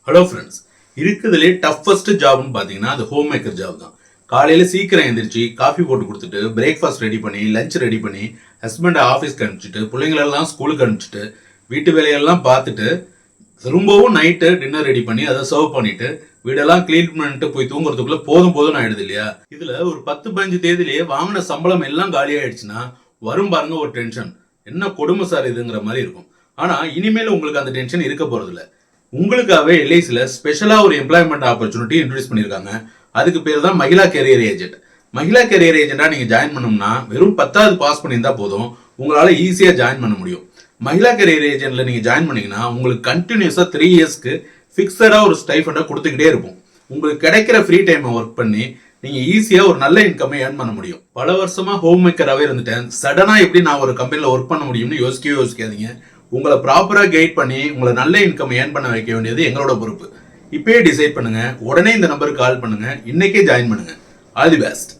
Hello friends, இருக்கிறதுலே toughest ஜாப்னு பார்த்தீங்கன்னா அது ஹோம் மேக்கர் ஜாப் தான். காலையில் சீக்கிரம் எழுந்திரிச்சு காஃபி போட்டு கொடுத்துட்டு பிரேக்ஃபாஸ்ட் ரெடி பண்ணி லஞ்ச் ரெடி பண்ணி ஹஸ்பண்டை ஆஃபீஸ்க்கு அனுப்பிச்சிட்டு பிள்ளைங்களெல்லாம் ஸ்கூலுக்கு அனுப்பிச்சிட்டு வீட்டு வேலையெல்லாம் பார்த்துட்டு திரும்பவும் நைட்டு டின்னர் ரெடி பண்ணி அதை சர்வ் பண்ணிட்டு வீடெல்லாம் கிளீன் பண்ணிட்டு போய் தூங்குறதுக்குள்ள போதும் ஆயிடுது இல்லையா? இதுல ஒரு 10-15 தேதியிலேயே வாங்கின சம்பளம் எல்லாம் காலி ஆயிடுச்சுன்னா வரும் பாருங்க ஒரு டென்ஷன். என்ன கொடுமை சார் இதுங்கிற மாதிரி இருக்கும். ஆனா இனிமேல் உங்களுக்கு அந்த டென்ஷன் இருக்க போறது இல்லை. உங்களுக்காகவே எல்ஐசியில் ஸ்பெஷலாக ஒரு எம்ப்ளாய்மெண்ட் ஆப்பர்ச்சுனிட்டி இன்ட்ரடியூஸ் பண்ணியிருக்காங்க. அதுக்கு பேர் தான் Mahila career agent. Mahila career ஏஜென்ட்டாக நீங்கள் ஜாயின் பண்ணோம்னா வெறும் 10வது பாஸ் பண்ணியிருந்தா போதும், உங்களால் ஈஸியாக ஜாயின் பண்ண முடியும். மகிழா கெரியர் ஏஜென்ட்டில் நீங்கள் ஜாயின் பண்ணீங்கன்னா உங்களுக்கு கண்டினியூஸாக 3 இயர்ஸ்க்கு ஃபிக்ஸடாக ஒரு ஸ்டைஃபண்டாக கொடுத்துக்கிட்டே இருக்கும். உங்களுக்கு கிடைக்கிற ஃப்ரீ டைமை ஒர்க் பண்ணி நீங்கள் ஈஸியாக ஒரு நல்ல இன்கம்மை ஏர்ன் பண்ண முடியும். பல வருஷமாக ஹோம் மேக்கராகவே இருந்துட்டேன், சடனாக எப்படி நான் ஒரு கம்பெனியில் ஒர்க் பண்ண முடியும்னு யோசிக்காதீங்க. உங்களை ப்ராப்பராக கைட் பண்ணி உங்களை நல்ல இன்கம் ஏர்ன் பண்ண வைக்க வேண்டியது எங்களோட பொறுப்பு. இப்பயே டிசைட் பண்ணுங்க, உடனே இந்த நம்பருக்கு கால் பண்ணுங்க, இன்னைக்கே ஜாயின் பண்ணுங்க. All the best.